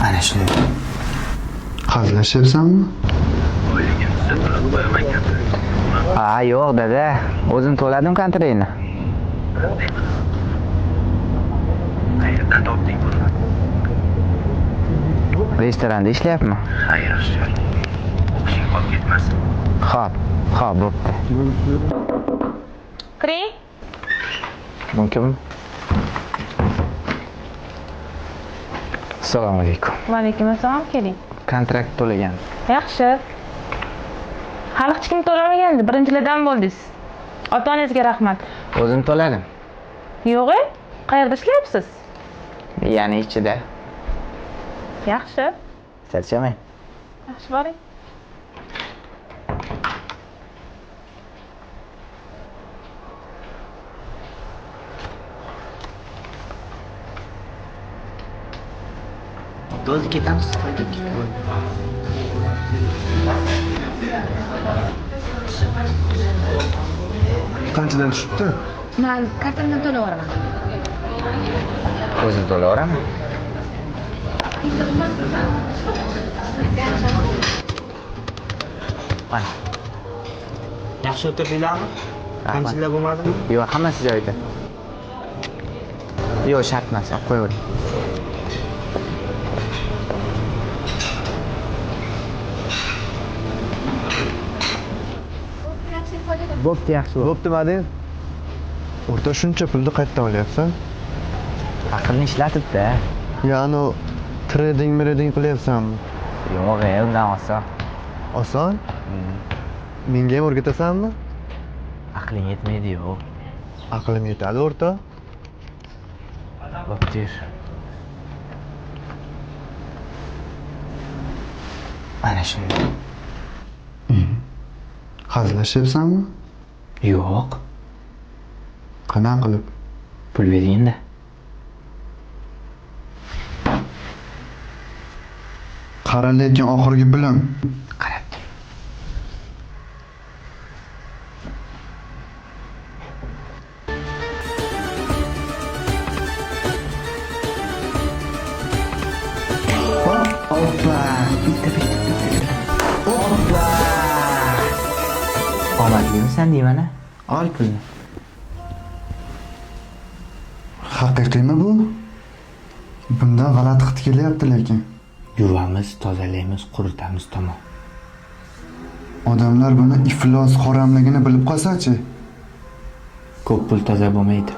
Ana shunday. Hazillashyapsanmi? Oyligini siz to'lab qo'yaman ekan. Ha, yo'q dada. O'zim to'ladim kontraktni. Qayerdan topding buni? Restoranda ishlayapman. Xayr ishlar. O'qishing qolib ketmasin. Xo'p, bo'pti. Kiring. Mumkin? Assalomu alaykum. Va alaykum assalom, keling. Kontrakt to'lagan. Yaxshi. Hali hech kim to'lamagan edi. Birinchilardan bo'ldingiz. Ota-onangizga rahmat. O'zim to'ladim. Yo'q, qayerda ishlayapsiz? Ya'ni ichida. Yaxshi. Charchamang. Yaxshi boring. O'zi ketamiz. Qanchadan tushibdi? Men kartamdan to'lab yuboraman. O'zim to'layveraman. Mana. Yaxshi o'tirdinglarmi? Kamchiliklar bo'lmadimi? Yo'q, hammasi joyida. Yo'q, shart emas, olib qo'yavering. Bo'pti, yaxshi bo'ldi. Bo'pti, madem. O'rta shuncha pulni qayerdan olyapsan? Aqlni ishlatib-da. Ya'ni trading qilyapsanmi? Yo'q, undan oson. Oson? Menga ham o'rgatasanmi? Aqling yetmaydi, yo'q. Aqlim yetadi, o'rta. Bo'pti. Mana shunday. Hazillashyapsanmi? Yo'q. Qanday qilib? Pul bering-da. Qara lekin oxirgi bilim. Qarabdim. Hoppa, bitta. Hoppa. Omadlimisan deyman-a? Ol pulni. Haqiqiymi bu? Bundan g'alati hid kelyapti lekin. Yuvamiz, tozalaymiz, quritamiz tamom. Odamlar buni iflos, xoramligini bilib qolsa-chi? Ko'p pul toza bo'lmaydi.